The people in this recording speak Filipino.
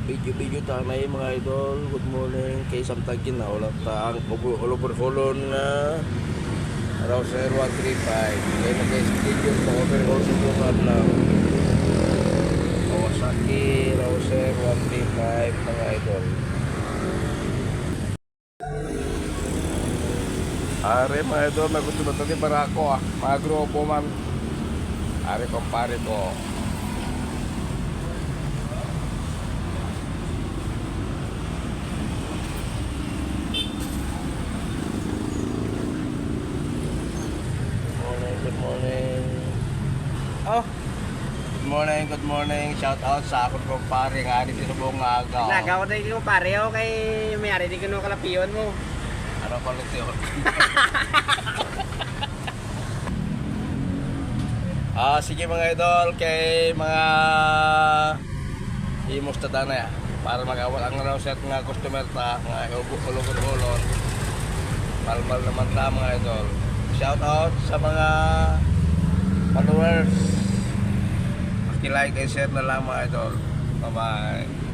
Video tanay mga idol. Good morning kay samtagin na ulat taang ulubur-hulon na Rouser 135 kaya nag-schedule pa overhaul sa bukan lang Kawasaki Rouser 135 mga idol. Are mga idol, nagusto ba ito para ako mga grupo man. Are kumpare ko. Good morning. Oh, Good morning. Shout out sa akong kumpare nga di tinubong agaw. nagawa na yung pare ako kay may-ari di ko nung kalapiyon mo. Ano pa luti yun? Sige mga idol, kay mga imos ta tanay para mag-awal ang rouser nga customer ta nga ulog-ulog. Malmal naman ta mga idol. Shout out sa mga followers. Paki-like and share na lang mga idol. Bye-bye.